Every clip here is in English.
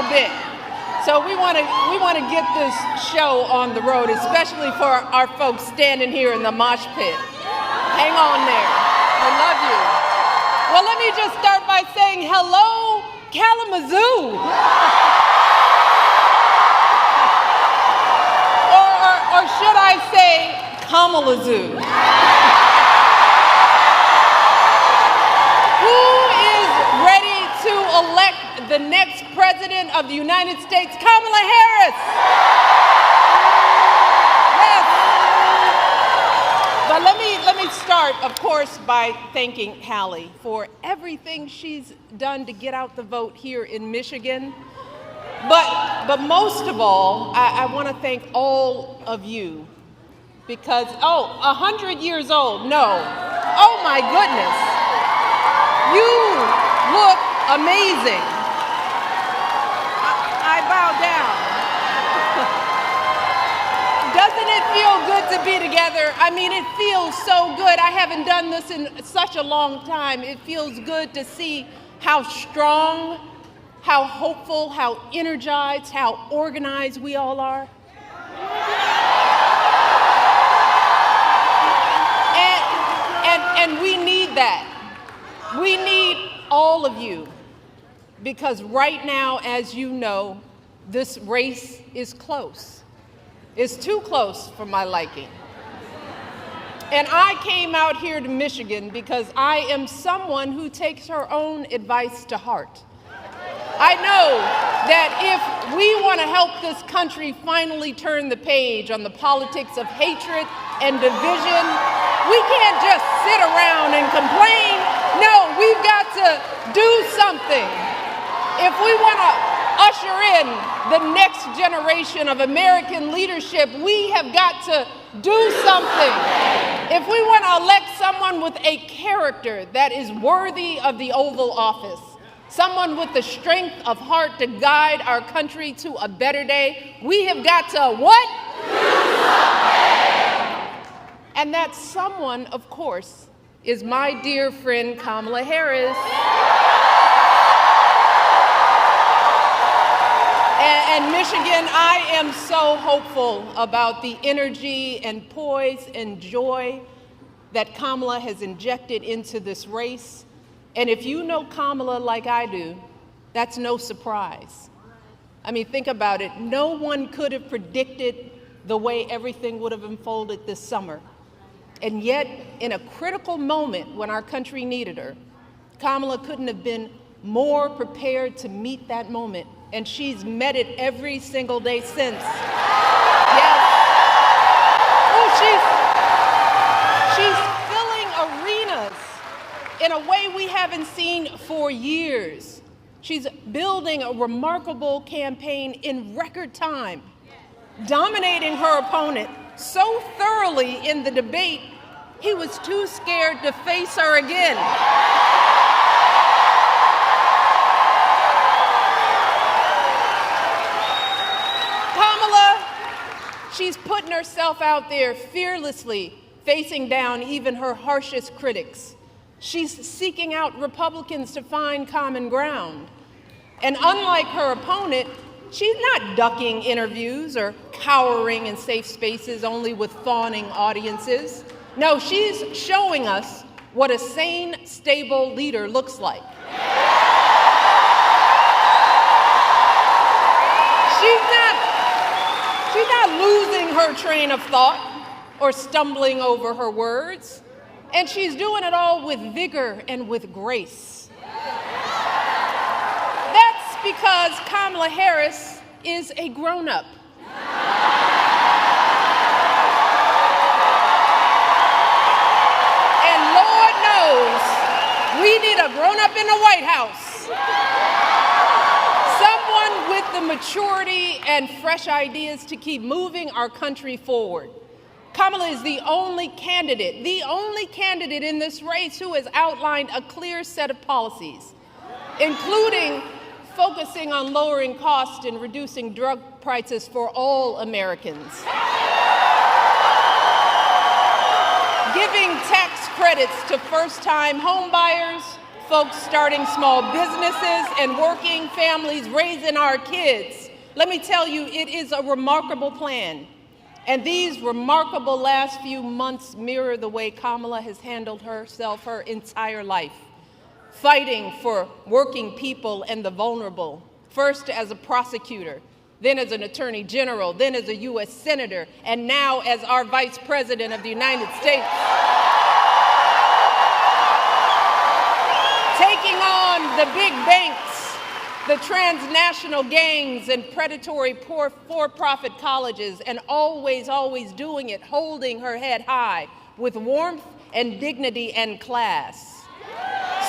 little bit. So we want to get this show on the road, especially for our folks standing here in the mosh pit. Hang on there. I love you. Well, let me just start by saying hello, Kalamazoo. Or should I say Kamalazoo? Who is ready to elect the next president of the United States, Kamala Harris? Yes. But let me start, of course, by thanking Hallie for everything she's done to get out the vote here in Michigan. But most of all, I want to thank all of you because, 100 years old, no. Oh my goodness. You look amazing. I bow down. Doesn't it feel good to be together? I mean, it feels so good. I haven't done this in such a long time. It feels good to see how strong, how hopeful, how energized, how organized we all are. And we need that. We need all of you because right now, as you know, this race is close. It's too close for my liking. And I came out here to Michigan because I am someone who takes her own advice to heart. I know that if we want to help this country finally turn the page on the politics of hatred and division, we can't just sit around and complain. No, we've got to do something. If we want to usher in the next generation of American leadership, we have got to do something. If we want to elect someone with a character that is worthy of the Oval Office, someone with the strength of heart to guide our country to a better day, we have got to what? Do something. And that someone, of course, is my dear friend Kamala Harris. And Michigan, I am so hopeful about the energy and poise and joy that Kamala has injected into this race. And if you know Kamala like I do, that's no surprise. I mean, think about it. No one could have predicted the way everything would have unfolded this summer. And yet, in a critical moment when our country needed her, Kamala couldn't have been more prepared to meet that moment. And she's met it every single day since. Yes. Oh, she's filling arenas in a way we haven't seen for years. She's building a remarkable campaign in record time, dominating her opponent so thoroughly in the debate, he was too scared to face her again. Kamala, she's putting herself out there fearlessly, facing down even her harshest critics. She's seeking out Republicans to find common ground. And unlike her opponent, she's not ducking interviews or cowering in safe spaces only with fawning audiences. No, she's showing us what a sane, stable leader looks like. She's not losing her train of thought or stumbling over her words. And she's doing it all with vigor and with grace. That's because Kamala Harris is a grown-up. And Lord knows we need a grown-up in the White House. Someone with the maturity and fresh ideas to keep moving our country forward. Kamala is the only candidate in this race who has outlined a clear set of policies, including focusing on lowering costs and reducing drug prices for all Americans, giving tax credits to first-time home buyers, folks starting small businesses and working families, raising our kids. Let me tell you, it is a remarkable plan. And these remarkable last few months mirror the way Kamala has handled herself her entire life, fighting for working people and the vulnerable, first as a prosecutor, then as an attorney general, then as a U.S. senator, and now as our Vice President of the United States. Taking on the big banks, the transnational gangs and predatory for-profit colleges, and always doing it, holding her head high with warmth and dignity and class.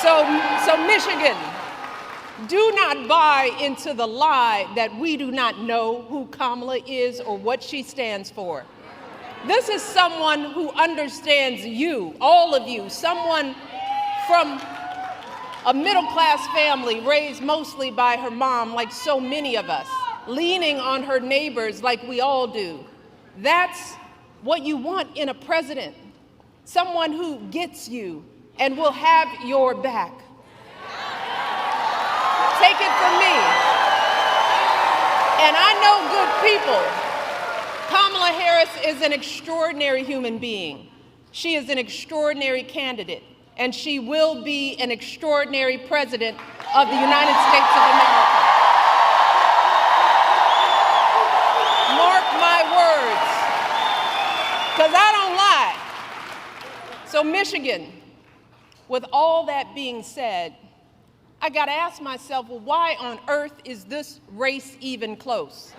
So Michigan, do not buy into the lie that we do not know who Kamala is or what she stands for. This is someone who understands you, all of you, someone from a middle-class family raised mostly by her mom, like so many of us, leaning on her neighbors like we all do. That's what you want in a president, someone who gets you and will have your back. Take it from me. And I know good people. Kamala Harris is an extraordinary human being. She is an extraordinary candidate, and she will be an extraordinary president of the United States of America. Mark my words, because I don't lie. So Michigan, with all that being said, I got to ask myself, well, why on earth is this race even close?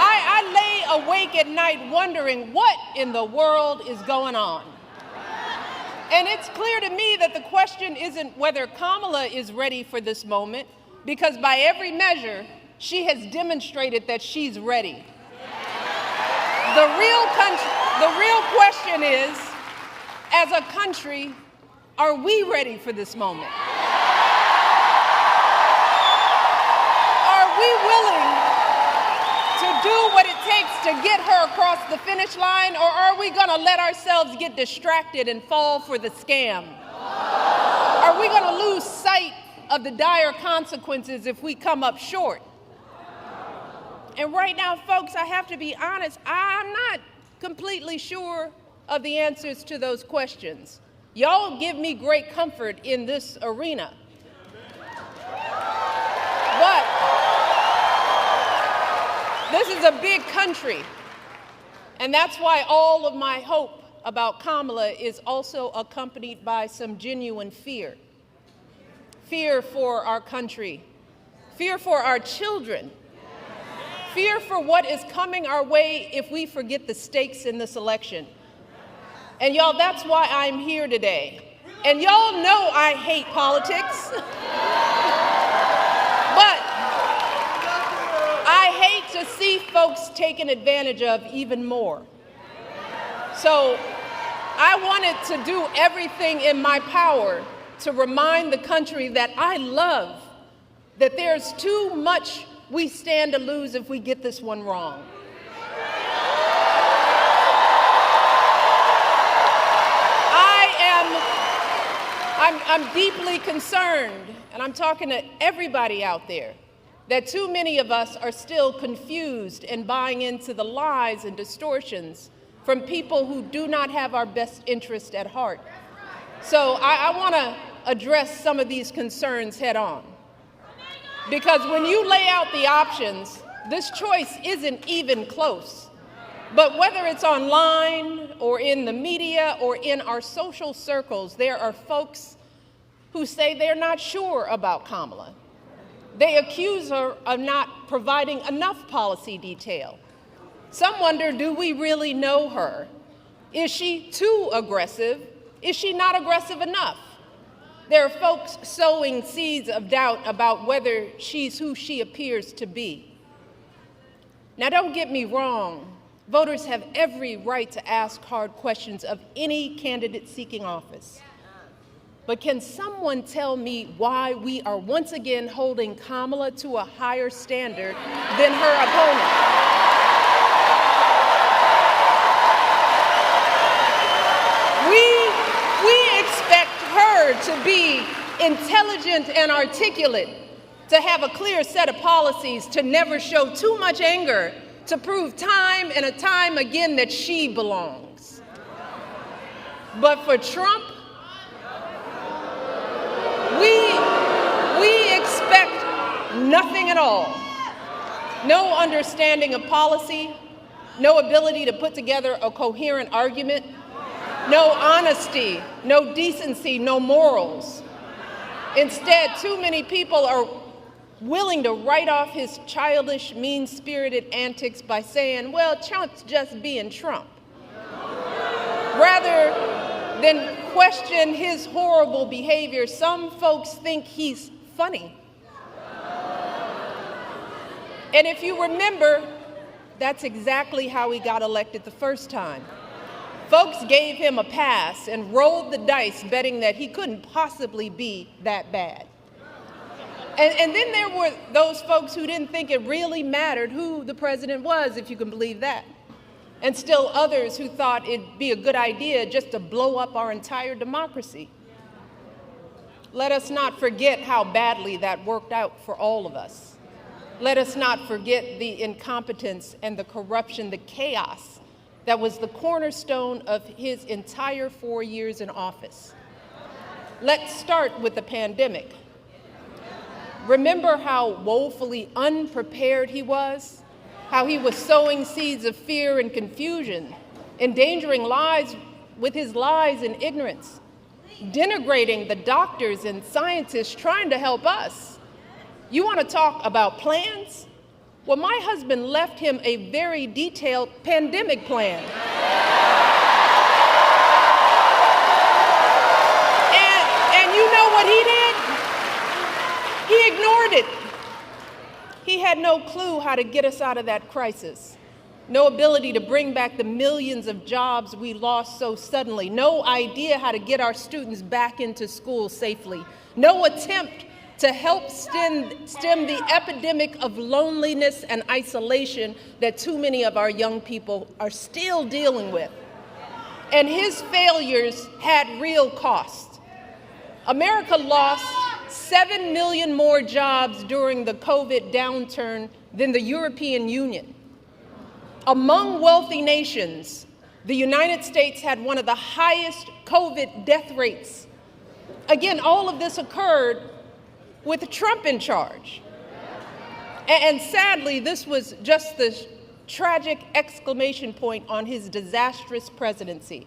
I lay awake at night wondering what in the world is going on. And it's clear to me that the question isn't whether Kamala is ready for this moment, because by every measure, she has demonstrated that she's ready. The real question is, as a country, are we ready for this moment? Are we willing to do what it takes to get her across the finish line, or are we going to let ourselves get distracted and fall for the scam? Are we going to lose sight of the dire consequences if we come up short? And right now, folks, I have to be honest, I'm not completely sure of the answers to those questions. Y'all give me great comfort in this arena. But this is a big country, and that's why all of my hope about Kamala is also accompanied by some genuine fear. Fear for our country, fear for our children, fear for what is coming our way if we forget the stakes in this election. And y'all, that's why I'm here today. And y'all know I hate politics. But I hate to see folks taken advantage of even more. So I wanted to do everything in my power to remind the country that I love, that there's too much we stand to lose if we get this one wrong. I'm deeply concerned, and I'm talking to everybody out there, that too many of us are still confused and buying into the lies and distortions from people who do not have our best interest at heart. So I want to address some of these concerns head on. Because when you lay out the options, this choice isn't even close. But whether it's online or in the media or in our social circles, there are folks who say they're not sure about Kamala. They accuse her of not providing enough policy detail. Some wonder, do we really know her? Is she too aggressive? Is she not aggressive enough? There are folks sowing seeds of doubt about whether she's who she appears to be. Now, don't get me wrong. Voters have every right to ask hard questions of any candidate seeking office. But can someone tell me why we are once again holding Kamala to a higher standard than her opponent? We expect her her to be intelligent and articulate, to have a clear set of policies, to never show too much anger, to prove time and time again that she belongs. But for Trump, we expect nothing at all. No understanding of policy, no ability to put together a coherent argument, no honesty, no decency, no morals. Instead, too many people are willing to write off his childish, mean-spirited antics by saying, well, Trump's just being Trump, rather than question his horrible behavior. Some folks think he's funny. And if you remember, that's exactly how he got elected the first time. Folks gave him a pass and rolled the dice, betting that he couldn't possibly be that bad. And then there were those folks who didn't think it really mattered who the president was, if you can believe that. And still others who thought it'd be a good idea just to blow up our entire democracy. Let us not forget how badly that worked out for all of us. Let us not forget the incompetence and the corruption, the chaos that was the cornerstone of his entire 4 years in office. Let's start with the pandemic. Remember how woefully unprepared he was? How he was sowing seeds of fear and confusion, endangering lives with his lies and ignorance, denigrating the doctors and scientists trying to help us. You want to talk about plans? Well, my husband left him a very detailed pandemic plan. And you know what he did? He ignored it. He had no clue how to get us out of that crisis. No ability to bring back the millions of jobs we lost so suddenly. No idea how to get our students back into school safely. No attempt to help stem the epidemic of loneliness and isolation that too many of our young people are still dealing with. And his failures had real costs. America lost 7 million more jobs during the COVID downturn than the European Union. Among wealthy nations, the United States had one of the highest COVID death rates. Again, all of this occurred with Trump in charge. And sadly, this was just the tragic exclamation point on his disastrous presidency.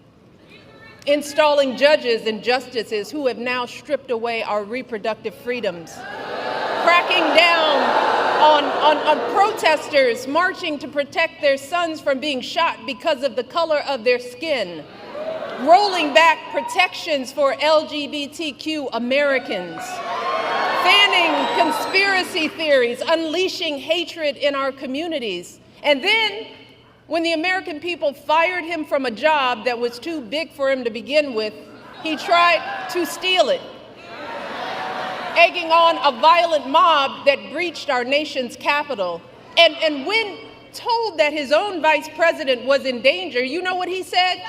Installing judges and justices who have now stripped away our reproductive freedoms, cracking down on protesters marching to protect their sons from being shot because of the color of their skin, rolling back protections for LGBTQ Americans, fanning conspiracy theories, unleashing hatred in our communities. And then, when the American people fired him from a job that was too big for him to begin with, he tried to steal it, egging on a violent mob that breached our nation's capital. And when told that his own vice president was in danger, you know what he said?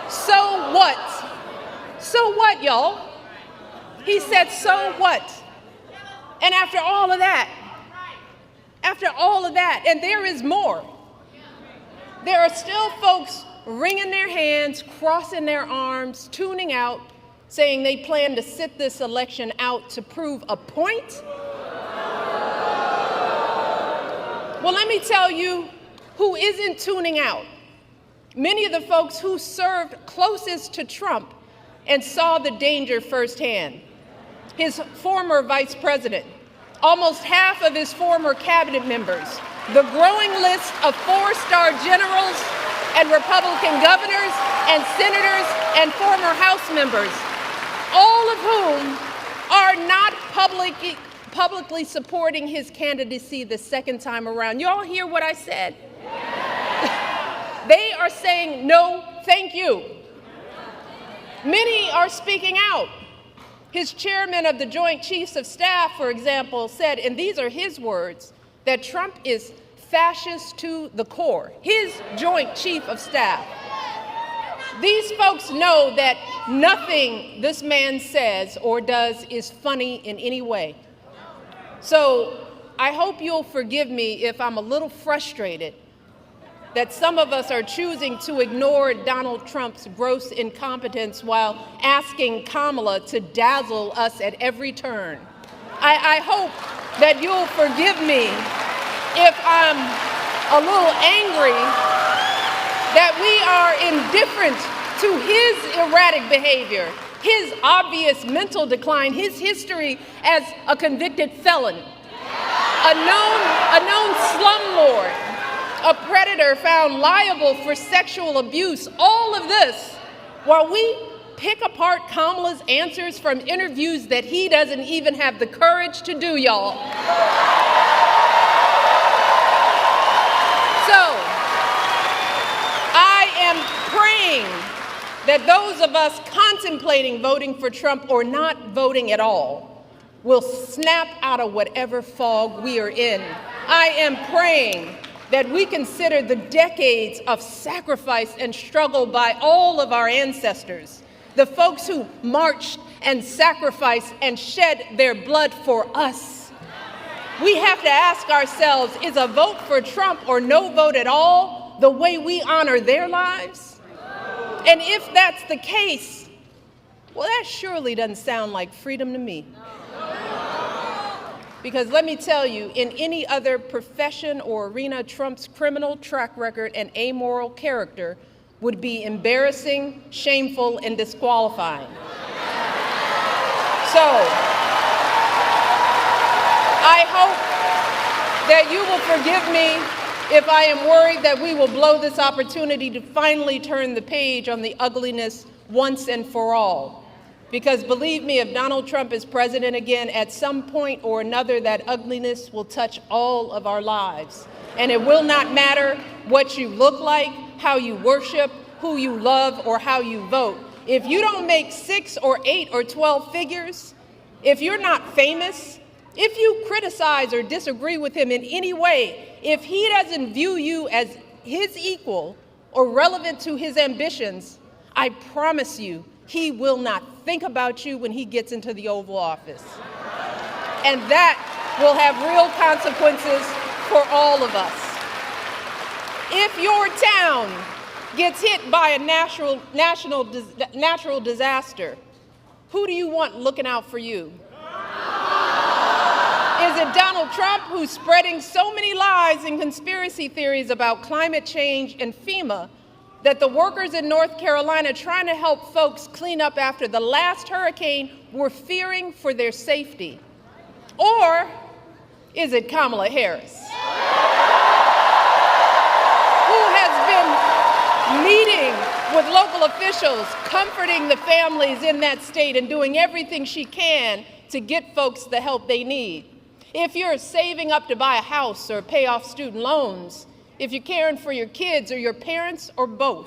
So what? So what, y'all? He said, so what? And after all of that, and there is more, there are still folks wringing their hands, crossing their arms, tuning out, saying they plan to sit this election out to prove a point. Well, let me tell you who isn't tuning out. Many of the folks who served closest to Trump and saw the danger firsthand. His former vice president, almost half of his former cabinet members, the growing list of four-star generals and Republican governors and senators and former House members, all of whom are not publicly supporting his candidacy the second time around. You all hear what I said? They are saying no, thank you. Many are speaking out. His chairman of the Joint Chiefs of Staff, for example, said, and these are his words, that Trump is fascist to the core. His Joint Chief of Staff. These folks know that nothing this man says or does is funny in any way. So I hope you'll forgive me if I'm a little frustrated that some of us are choosing to ignore Donald Trump's gross incompetence while asking Kamala to dazzle us at every turn. I hope that you'll forgive me if I'm a little angry that we are indifferent to his erratic behavior, his obvious mental decline, his history as a convicted felon, a known slumlord, a predator found liable for sexual abuse, all of this while we pick apart Kamala's answers from interviews that he doesn't even have the courage to do, y'all. So, I am praying that those of us contemplating voting for Trump or not voting at all will snap out of whatever fog we are in. I am praying that we consider the decades of sacrifice and struggle by all of our ancestors, the folks who marched and sacrificed and shed their blood for us. We have to ask ourselves, is a vote for Trump or no vote at all the way we honor their lives? And if that's the case, well, that surely doesn't sound like freedom to me. Because let me tell you, in any other profession or arena, Trump's criminal track record and amoral character would be embarrassing, shameful, and disqualifying. So, I hope that you will forgive me if I am worried that we will blow this opportunity to finally turn the page on the ugliness once and for all. Because believe me, if Donald Trump is president again, at some point or another, that ugliness will touch all of our lives. And it will not matter what you look like, how you worship, who you love, or how you vote. If you don't make 6 or 8 or 12 figures, if you're not famous, if you criticize or disagree with him in any way, if he doesn't view you as his equal or relevant to his ambitions, I promise you, he will not think about you when he gets into the Oval Office. And that will have real consequences for all of us. If your town gets hit by a natural disaster, who do you want looking out for you? Is it Donald Trump, who's spreading so many lies and conspiracy theories about climate change and FEMA that the workers in North Carolina trying to help folks clean up after the last hurricane were fearing for their safety? Or is it Kamala Harris, who has been meeting with local officials, comforting the families in that state and doing everything she can to get folks the help they need? If you're saving up to buy a house or pay off student loans, if you're caring for your kids or your parents or both,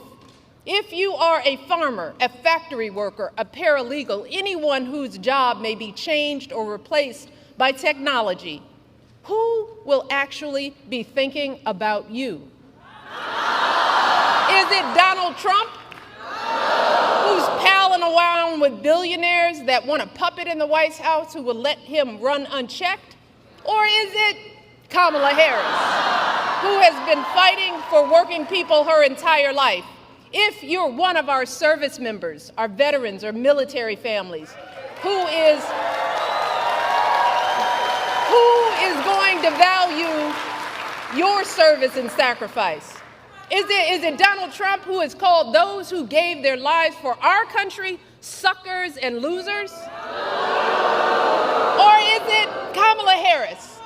if you are a farmer, a factory worker, a paralegal, anyone whose job may be changed or replaced by technology, who will actually be thinking about you? Is it Donald Trump, who's palling around with billionaires that want a puppet in the White House who will let him run unchecked? Or is it Kamala Harris, who has been fighting for working people her entire life? If you're one of our service members, our veterans or military families, who is going to value your service and sacrifice? Is it Donald Trump, who has called those who gave their lives for our country suckers and losers? Or is it Kamala Harris,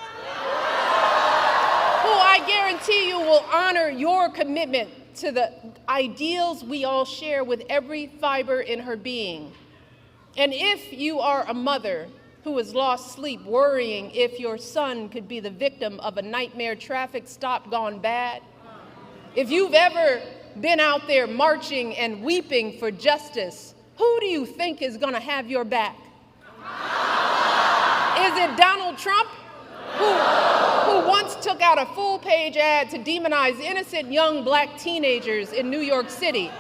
who I guarantee you will honor your commitment to the ideals we all share with every fiber in her being? And if you are a mother who has lost sleep worrying if your son could be the victim of a nightmare traffic stop gone bad, if you've ever been out there marching and weeping for justice, who do you think is going to have your back? Is it Donald Trump, who once took out a full-page ad to demonize innocent young black teenagers in New York City?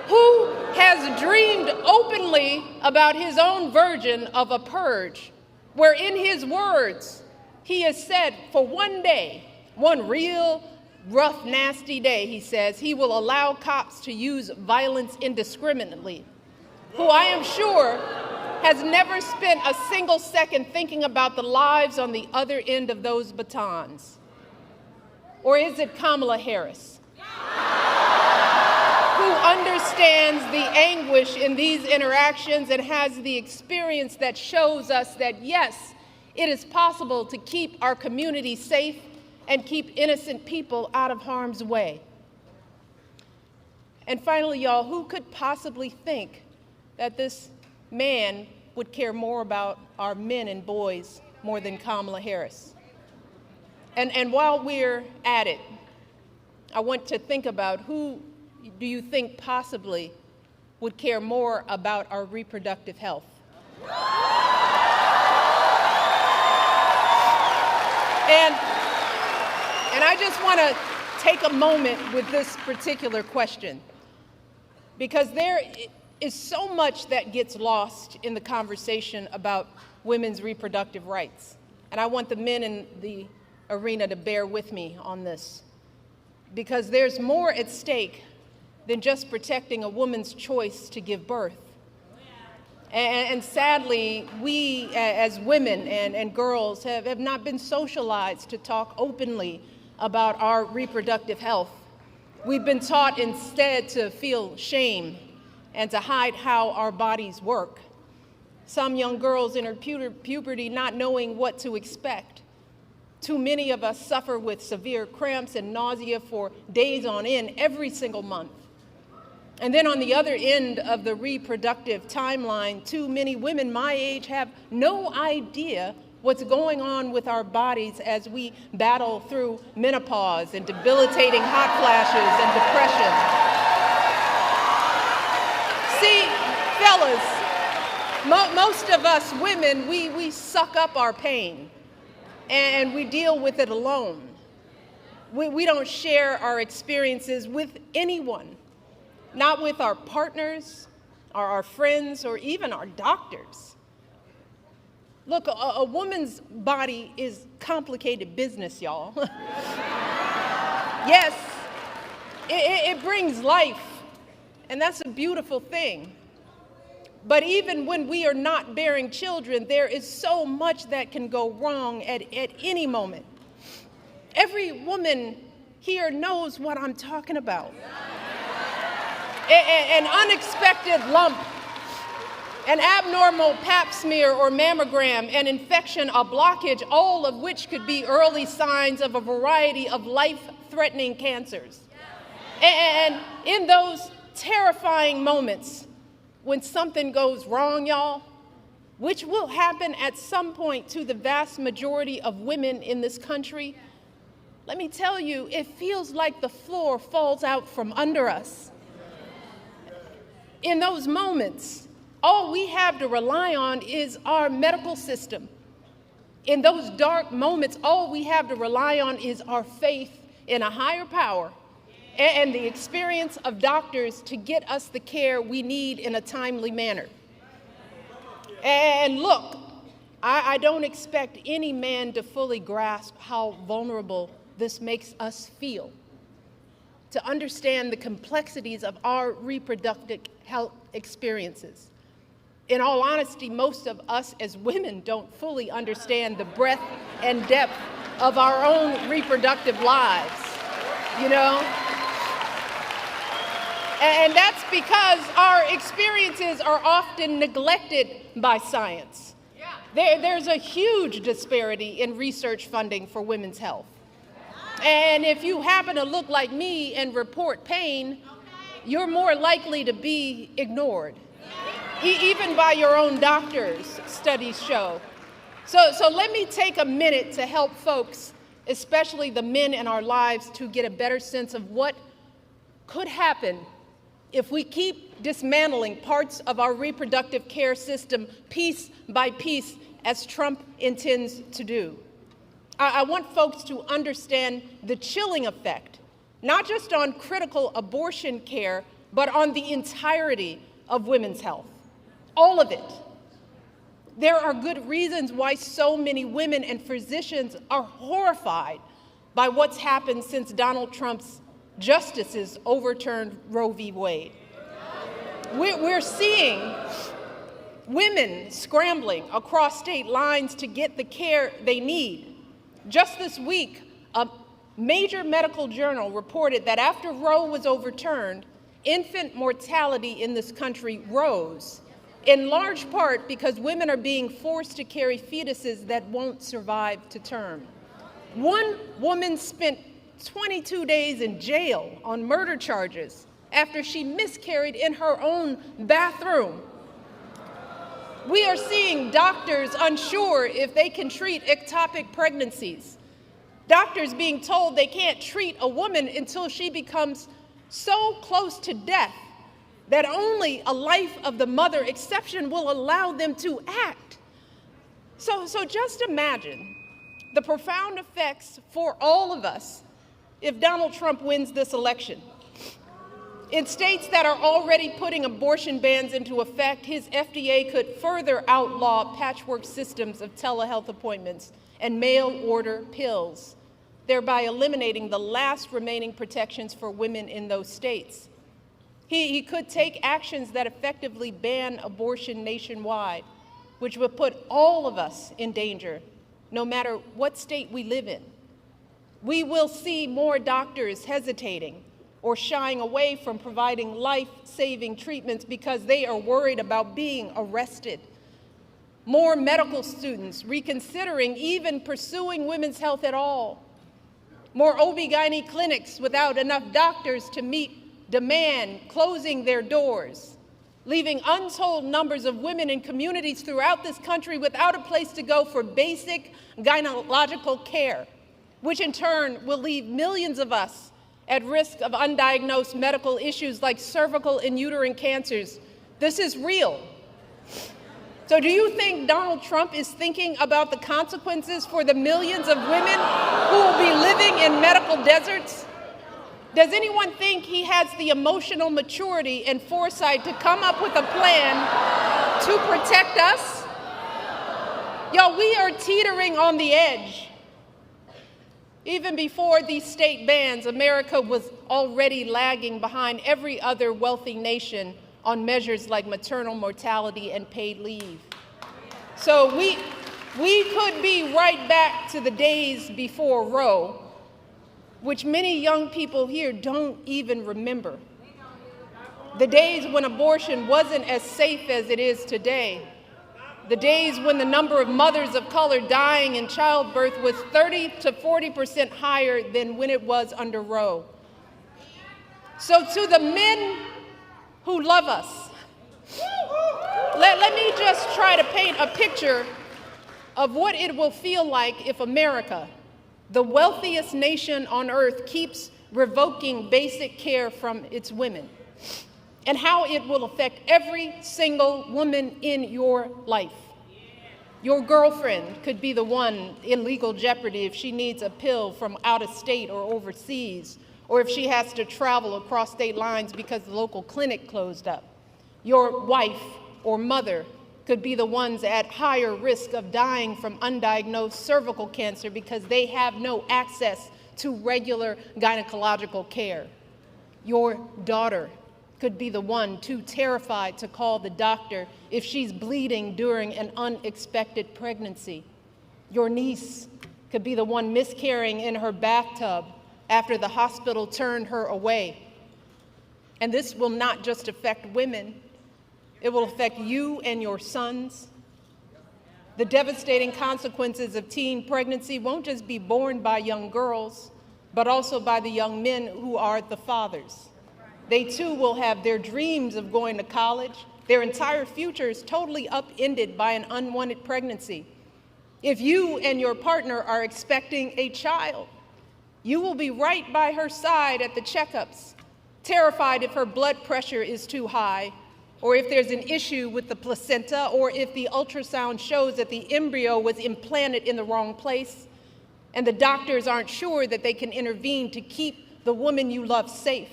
who has dreamed openly about his own version of a purge, where in his words, he has said for one day, one real rough, nasty day, he says, he will allow cops to use violence indiscriminately, who I am sure has never spent a single second thinking about the lives on the other end of those batons? Or is it Kamala Harris, who understands the anguish in these interactions and has the experience that shows us that, yes, it is possible to keep our community safe and keep innocent people out of harm's way? And finally, y'all, who could possibly think that this man would care more about our men and boys more than Kamala Harris? And while we're at it, I want to think about who do you think possibly would care more about our reproductive health? And I just want to take a moment with this particular question, because there is so much that gets lost in the conversation about women's reproductive rights. And I want the men in the arena to bear with me on this, because there's more at stake than just protecting a woman's choice to give birth. And sadly, we as women and girls have not been socialized to talk openly about our reproductive health. We've been taught instead to feel shame and to hide how our bodies work. Some young girls enter puberty not knowing what to expect. Too many of us suffer with severe cramps and nausea for days on end every single month. And then on the other end of the reproductive timeline, too many women my age have no idea what's going on with our bodies as we battle through menopause and debilitating hot flashes and depression. See, fellas, most of us women, we suck up our pain and we deal with it alone. We don't share our experiences with anyone. Not with our partners, or our friends, or even our doctors. Look, a woman's body is complicated business, y'all. Yes, it brings life, and that's a beautiful thing. But even when we are not bearing children, there is so much that can go wrong at any moment. Every woman here knows what I'm talking about. An unexpected lump, an abnormal pap smear or mammogram, an infection, a blockage, all of which could be early signs of a variety of life-threatening cancers. And in those terrifying moments when something goes wrong, y'all, which will happen at some point to the vast majority of women in this country, let me tell you, it feels like the floor falls out from under us. In those moments, all we have to rely on is our medical system. In those dark moments, all we have to rely on is our faith in a higher power and the experience of doctors to get us the care we need in a timely manner. And look, I don't expect any man to fully grasp how vulnerable this makes us feel, to understand the complexities of our reproductive health experiences. In all honesty, most of us as women don't fully understand the breadth and depth of our own reproductive lives, you know? And that's because our experiences are often neglected by science. There's a huge disparity in research funding for women's health. And if you happen to look like me and report pain, you're more likely to be ignored, even by your own doctors, studies show. So let me take a minute to help folks, especially the men in our lives, to get a better sense of what could happen if we keep dismantling parts of our reproductive care system piece by piece, as Trump intends to do. I want folks to understand the chilling effect, not just on critical abortion care, but on the entirety of women's health, all of it. There are good reasons why so many women and physicians are horrified by what's happened since Donald Trump's justices overturned Roe v. Wade. We're seeing women scrambling across state lines to get the care they need. Just this week, a major medical journal reported that after Roe was overturned, infant mortality in this country rose, in large part because women are being forced to carry fetuses that won't survive to term. One woman spent 22 days in jail on murder charges after she miscarried in her own bathroom. We are seeing doctors unsure if they can treat ectopic pregnancies. Doctors being told they can't treat a woman until she becomes so close to death that only a life of the mother exception will allow them to act. So just imagine the profound effects for all of us if Donald Trump wins this election. In states that are already putting abortion bans into effect, his FDA could further outlaw patchwork systems of telehealth appointments and mail-order pills, thereby eliminating the last remaining protections for women in those states. He could take actions that effectively ban abortion nationwide, which would put all of us in danger, no matter what state we live in. We will see more doctors hesitating or shying away from providing life-saving treatments because they are worried about being arrested. More medical students reconsidering even pursuing women's health at all. More OB/GYN clinics without enough doctors to meet demand closing their doors, leaving untold numbers of women in communities throughout this country without a place to go for basic gynecological care, which in turn will leave millions of us at risk of undiagnosed medical issues like cervical and uterine cancers. This is real. So do you think Donald Trump is thinking about the consequences for the millions of women who will be living in medical deserts? Does anyone think he has the emotional maturity and foresight to come up with a plan to protect us? Y'all, we are teetering on the edge. Even before these state bans, America was already lagging behind every other wealthy nation on measures like maternal mortality and paid leave. So we could be right back to the days before Roe, which many young people here don't even remember. The days when abortion wasn't as safe as it is today. The days when the number of mothers of color dying in childbirth was 30 to 40% higher than when it was under Roe. So to the men who love us, let me just try to paint a picture of what it will feel like if America, the wealthiest nation on earth, keeps revoking basic care from its women, and how it will affect every single woman in your life. Your girlfriend could be the one in legal jeopardy if she needs a pill from out of state or overseas, or if she has to travel across state lines because the local clinic closed up. Your wife or mother could be the ones at higher risk of dying from undiagnosed cervical cancer because they have no access to regular gynecological care. Your daughter could be the one too terrified to call the doctor if she's bleeding during an unexpected pregnancy. Your niece could be the one miscarrying in her bathtub after the hospital turned her away. And this will not just affect women, it will affect you and your sons. The devastating consequences of teen pregnancy won't just be borne by young girls, but also by the young men who are the fathers. They too will have their dreams of going to college. Their entire future is totally upended by an unwanted pregnancy. If you and your partner are expecting a child, you will be right by her side at the checkups, terrified if her blood pressure is too high, or if there's an issue with the placenta, or if the ultrasound shows that the embryo was implanted in the wrong place, and the doctors aren't sure that they can intervene to keep the woman you love safe.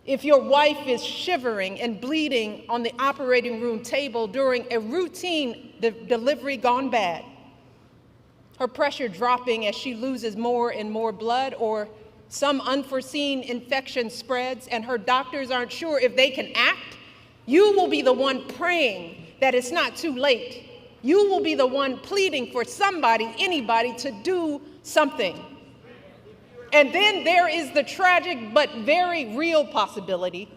if your wife is shivering and bleeding on the operating room table during a routine delivery gone bad, her pressure dropping as she loses more and more blood, or some unforeseen infection spreads and her doctors aren't sure if they can act, you will be the one praying that it's not too late. You will be the one pleading for somebody, anybody, to do something. And then there is the tragic but very real possibility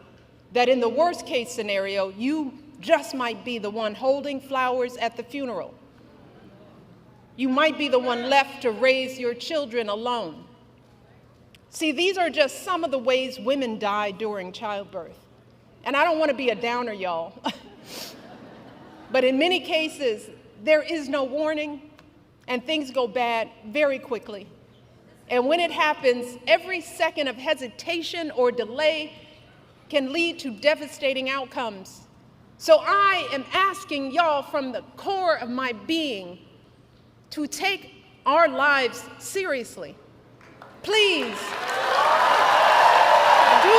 that in the worst case scenario, you just might be the one holding flowers at the funeral. You might be the one left to raise your children alone. See, these are just some of the ways women die during childbirth. And I don't want to be a downer, y'all. But in many cases, there is no warning, and things go bad very quickly. And when it happens, every second of hesitation or delay can lead to devastating outcomes. So I am asking y'all from the core of my being to take our lives seriously. Please, do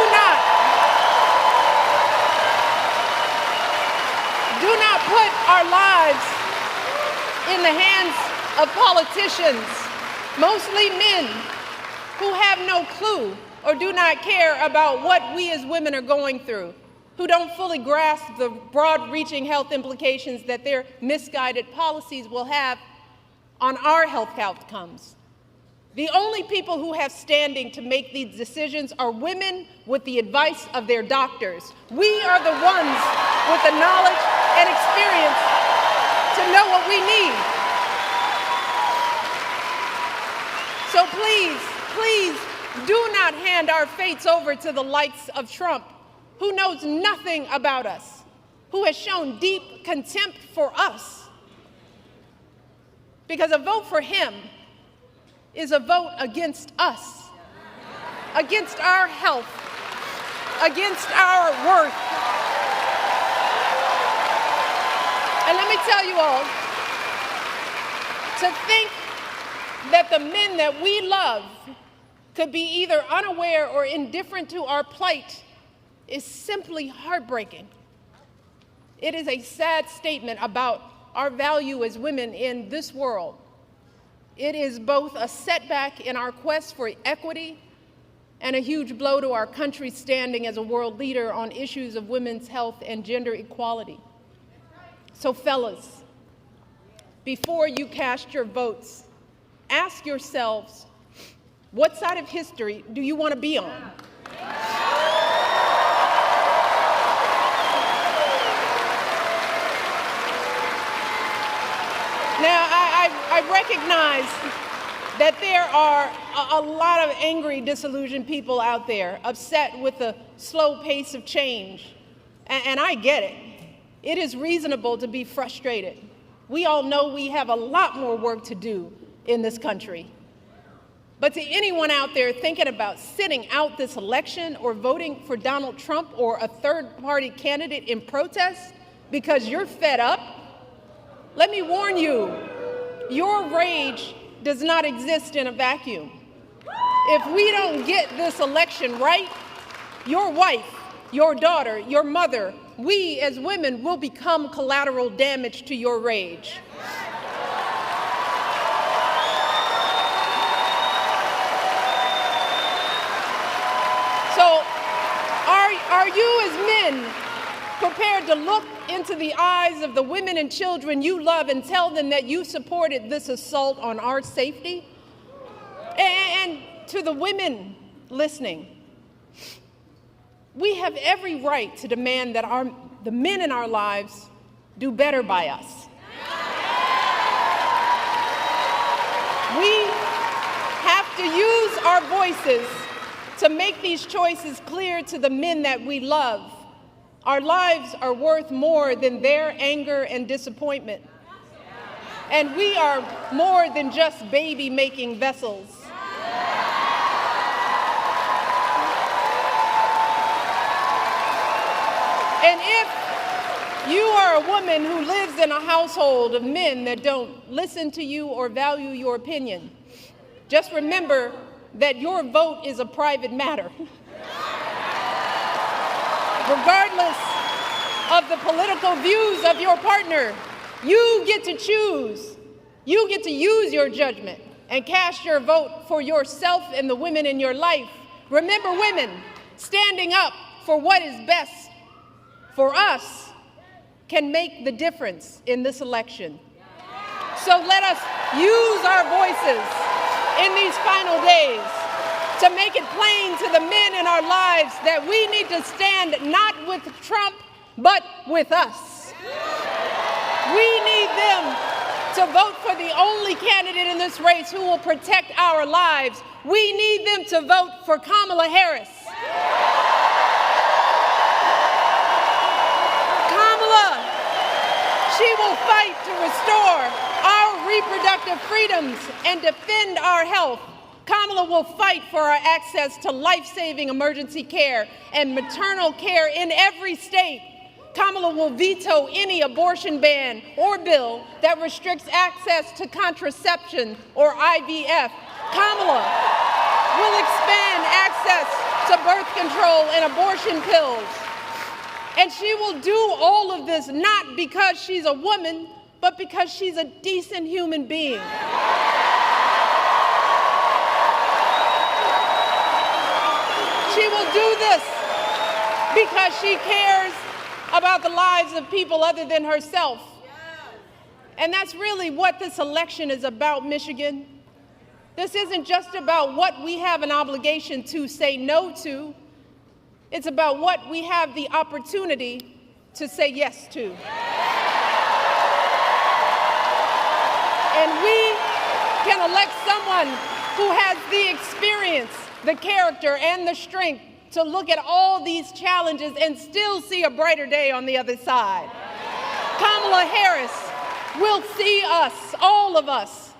not put our lives in the hands of politicians, mostly men, who have no clue or do not care about what we as women are going through, who don't fully grasp the broad-reaching health implications that their misguided policies will have on our health outcomes. The only people who have standing to make these decisions are women with the advice of their doctors. We are the ones with the knowledge and experience to know what we need. So please, do not hand our fates over to the likes of Trump, who knows nothing about us, who has shown deep contempt for us. Because a vote for him is a vote against us, against our health, against our worth. And let me tell you all, to think that the men that we love could be either unaware or indifferent to our plight is simply heartbreaking. It is a sad statement about our value as women in this world. It is both a setback in our quest for equity and a huge blow to our country's standing as a world leader on issues of women's health and gender equality. So fellas, before you cast your votes, ask yourselves, what side of history do you want to be on? Now, I recognize that there are a lot of angry, disillusioned people out there, upset with the slow pace of change. And I get it. It is reasonable to be frustrated. We all know we have a lot more work to do in this country. But to anyone out there thinking about sitting out this election or voting for Donald Trump or a third-party candidate in protest because you're fed up, let me warn you, your rage does not exist in a vacuum. If we don't get this election right, your wife, your daughter, your mother, we as women will become collateral damage to your rage. So, are you as men prepared to look into the eyes of the women and children you love and tell them that you supported this assault on our safety? And to the women listening, we have every right to demand that the men in our lives do better by us. We have to use our voices to make these choices clear to the men that we love. Our lives are worth more than their anger and disappointment. And we are more than just baby-making vessels. And if you are a woman who lives in a household of men that don't listen to you or value your opinion, just remember that your vote is a private matter. regardless of the political views of your partner, you get to choose. You get to use your judgment and cast your vote for yourself and the women in your life. Remember, women, standing up for what is best for us can make the difference in this election. So let us use our voices in these final days to make it plain to the men in our lives that we need to stand not with Trump, but with us. We need them to vote for the only candidate in this race who will protect our lives. We need them to vote for Kamala Harris. Kamala, she will fight to restore our reproductive freedoms and defend our health. Kamala will fight for our access to life-saving emergency care and maternal care in every state. Kamala will veto any abortion ban or bill that restricts access to contraception or IVF. Kamala will expand access to birth control and abortion pills. And she will do all of this not because she's a woman, but because she's a decent human being. She will do this because she cares about the lives of people other than herself. And that's really what this election is about, Michigan. This isn't just about what we have an obligation to say no to. It's about what we have the opportunity to say yes to. And we can elect someone who has the experience, the character, and the strength to look at all these challenges and still see a brighter day on the other side. Kamala Harris will see us, all of us.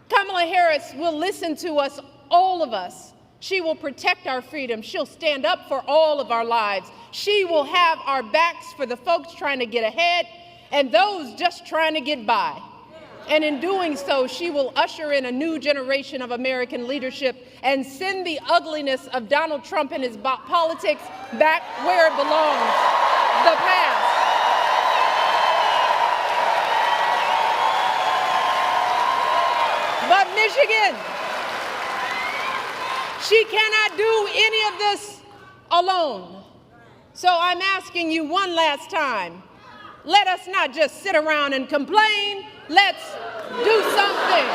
Kamala Harris will listen to us, all of us. She will protect our freedom. She'll stand up for all of our lives. She will have our backs for the folks trying to get ahead and those just trying to get by. And in doing so, she will usher in a new generation of American leadership and send the ugliness of Donald Trump and his politics back where it belongs, the past. But Michigan, she cannot do any of this alone. So I'm asking you one last time, let us not just sit around and complain. Let's do something.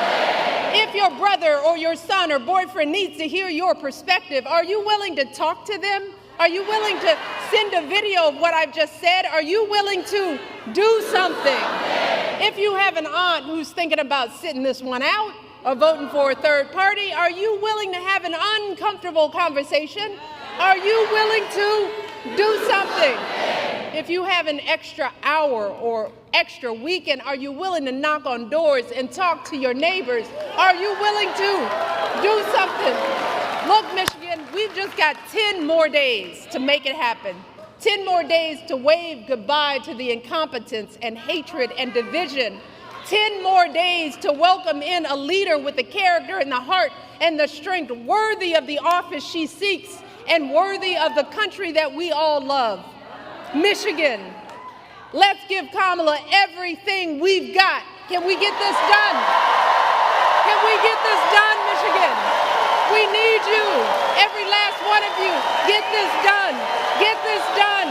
If your brother or your son or boyfriend needs to hear your perspective, are you willing to talk to them? Are you willing to send a video of what I've just said? Are you willing to do something? If you have an aunt who's thinking about sitting this one out or voting for a third party, are you willing to have an uncomfortable conversation? Are you willing to do something? If you have an extra hour or extra weekend, are you willing to knock on doors and talk to your neighbors? Are you willing to do something? Look, Michigan, we've just got 10 more days to make it happen. 10 more days to wave goodbye to the incompetence and hatred and division. 10 more days to welcome in a leader with the character and the heart and the strength worthy of the office she seeks and worthy of the country that we all love. Michigan, let's give Kamala everything we've got. Can we get this done? Can we get this done, Michigan? We need you, every last one of you. Get this done. Get this done.